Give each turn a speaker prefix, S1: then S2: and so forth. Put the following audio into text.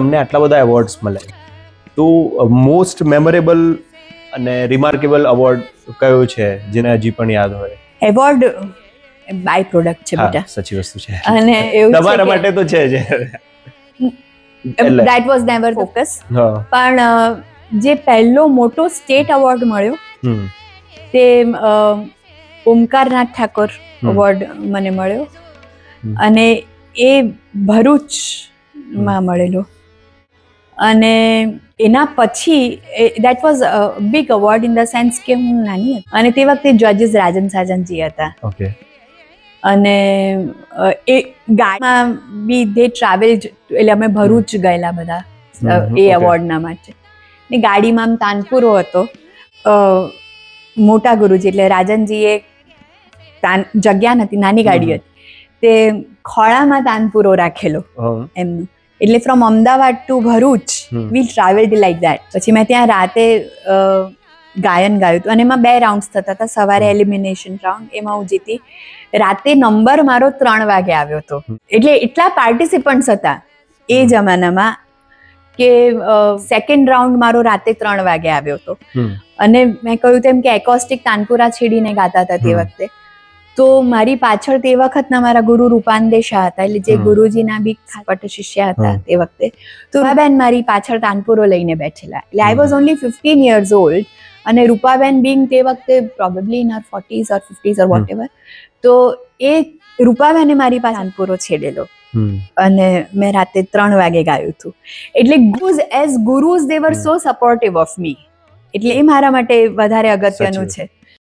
S1: તમને આટલા બધા એવોર્ડ્સ મળે, તો મોસ્ટ મેમોરેબલ અને રિમાર્કેબલ એવોર્ડ કયો છે જેને હજી પણ યાદ હોય?
S2: એવોર્ડ બાય પ્રોડક્ટ છે બેટા.
S1: સાચી વસ્તુ છે,
S2: અને એવું
S1: તમારા માટે તો છે જ.
S2: That was never focus.
S1: હા.
S2: પણ જે પહેલો મોટો સ્ટેટ એવોર્ડ મળ્યો તે ઓમકારનાથ ઠાકોર એવોર્ડ મને મળ્યો, અને એ ભરૂચમાં મળેલો. અને એના પછી that was big award in the sense કે હું નાની હતી, અને તે વખતે જજીસ રાજન સાજનજી હતા.
S1: ઓકે.
S2: અને એ ગાડીમાં બી દે ટ્રાવેલ્ડ, એટલે અમે ભરૂચ ગયેલા બધા એ એવોર્ડના માટે. ને ગાડીમાં આમ તાનપુરો હતો, મોટા ગુરુજી એટલે રાજનજીએ જગ્યા નથી, નાની ગાડી હતી, તે ખોળામાં તાનપુરો રાખેલો એમનું. એટલે from Ahmedabad to Bharuch we travelled like that. પછી મેં ત્યાં રાતે ગાયન ગાયું હતું, અને એમાં 2 રાઉન્ડ્સ થતા હતા. સવારે એલિમિનેશન રાઉન્ડ, એમાં હું જીતી. રાતે નંબર મારો 3 વાગે આવ્યો હતો. એટલે એટલા પાર્ટિસિપન્ટ્સ હતા એ જમાનામાં કે સેકન્ડ રાઉન્ડ મારો રાતે 3 વાગે આવ્યો હતો. અને મેં કહ્યું તેમ કે એકોસ્ટિક તાનપુરા છેડીને ગાતા હતા તે વખતે. તો મારી પાછળ તે વખતના મારા ગુરુ રૂપાંદે શાહ હતા, એટલે જે ગુરુજીના બી પટ શિષ્ય હતા તે વખતે. તો રૂપાબેન મારી પાછળ તાનપુરો લઈને બેઠેલા. એટલે I was only 15 years old, અને રૂપાબેન બિંગ તે વખતે probably in her 40s or 50s or whatever. તો એ રૂપાબેને મારી પાસે તાનપુરો છેડેલો, અને મેં રાતે 3 વાગે ગાયું હતું. એટલે as gurus they were so supportive of me. એટલે એ મારા માટે વધારે અગત્યનું છે.